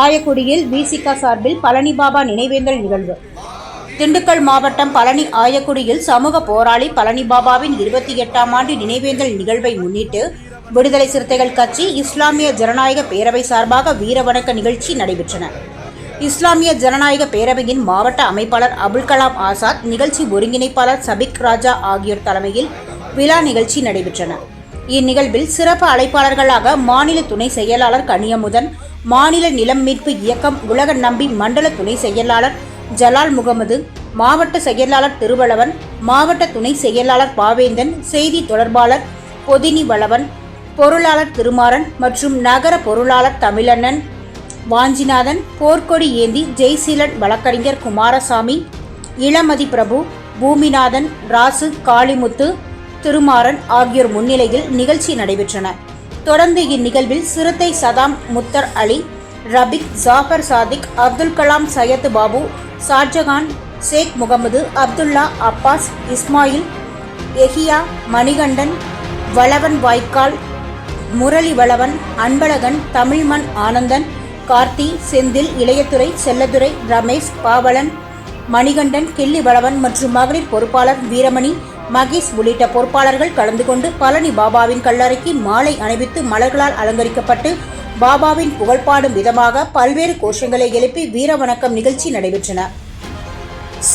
ஆயக்குடியில் விசிக சார்பில் பழனி பாபா நினைவேந்தல் நிகழ்வு. திண்டுக்கல் மாவட்டம் பழனி ஆயக்குடியில் சமூக போராளி பழனி பாபாவின் 28ஆம் ஆண்டு நினைவேந்தல் நிகழ்வை முன்னிட்டு விடுதலை சிறுத்தைகள் கட்சி இஸ்லாமிய ஜனநாயக பேரவை சார்பாக வீரவணக்க நிகழ்ச்சி நடைபெற்றன. இஸ்லாமிய ஜனநாயக பேரவையின் மாவட்ட அமைப்பாளர் அபுல் கலாம் ஆசாத், நிகழ்ச்சி ஒருங்கிணைப்பாளர் சபிக் ராஜா ஆகியோர் தலைமையில் விழா நிகழ்ச்சி நடைபெற்றன. இந்நிகழ்வில் சிறப்பு அழைப்பாளர்களாக மாநில துணை செயலாளர் கனியமுதன், மாநில நிலம் மீட்பு இயக்கம் உலக நம்பி மண்டல துணை செயலாளர் ஜலால் முகமது, மாவட்ட செயலாளர் திருவளவன், மாவட்ட துணை செயலாளர் பாவேந்தன், செய்தி தொடர்பாளர் பொதினி வளவன், பொருளாளர் திருமாறன் மற்றும் நகர பொருளாளர் தமிழண்ணன், வாஞ்சிநாதன், போர்க்கொடி ஏந்தி ஜெய்சீலன், வழக்கறிஞர் குமாரசாமி, இளமதி பிரபு, பூமிநாதன், ராசு, காளிமுத்து, திருமாறன் ஆகியோர் முன்னிலையில் நிகழ்ச்சி நடைபெற்றன. தொடர்ந்து இந்நிகழ்வில் சிறுத்தை சதாம், முத்தர் அலி, ரபிக், ஜாஃபர் சாதிக், அப்துல் கலாம், சையத் பாபு, ஷாஜகான், ஷேக் முகமது, அப்துல்லா, அப்பாஸ், இஸ்மாயில், எஹியா, மணிகண்டன், வளவன் வாய்க்கால், முரளி வளவன், அன்பழகன், தமிழ்மண் ஆனந்தன், கார்த்தி, செந்தில், இளையதுரை, செல்லதுரை, ரமேஷ், பாவலன், மணிகண்டன், கிள்ளி வளவன் மற்றும் மகளிர் பொறுப்பாளர் வீரமணி, மகேஷ் உள்ளிட்ட பொறுப்பாளர்கள் கலந்து கொண்டு பழனி பாபாவின் கல்லறைக்கு மாலை அணிவித்து மலர்களால் அலங்கரிக்கப்பட்டு பாபாவின் புகழ்பாடும் விதமாக பல்வேறு கோஷங்களை எழுப்பி வீரவணக்கம் நிகழ்ச்சி நடைபெற்றன.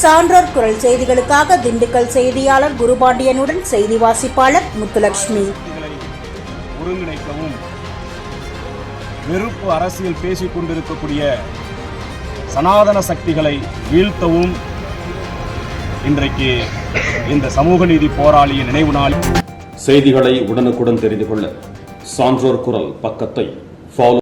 சான்றோர் குரல் செய்திகளுக்காக திண்டுக்கல் செய்தியாளர் குருபாண்டியனுடன் செய்தி வாசிப்பாளர் முத்துலட்சுமி. ஒருங்கிணைக்கவும் வெறுப்பு அரசியல் பேசிக் கொண்டிருக்கக்கூடிய சனாதன சக்திகளை வீழ்த்தவும் இன்றைக்கு இந்த சமூக நீதி போராளியின் நினைவு நாள். செய்திகளை உடனுக்குடன் தெரிந்து கொள்ள சான்றோர் குரல் பக்கத்தை ஃபாலோ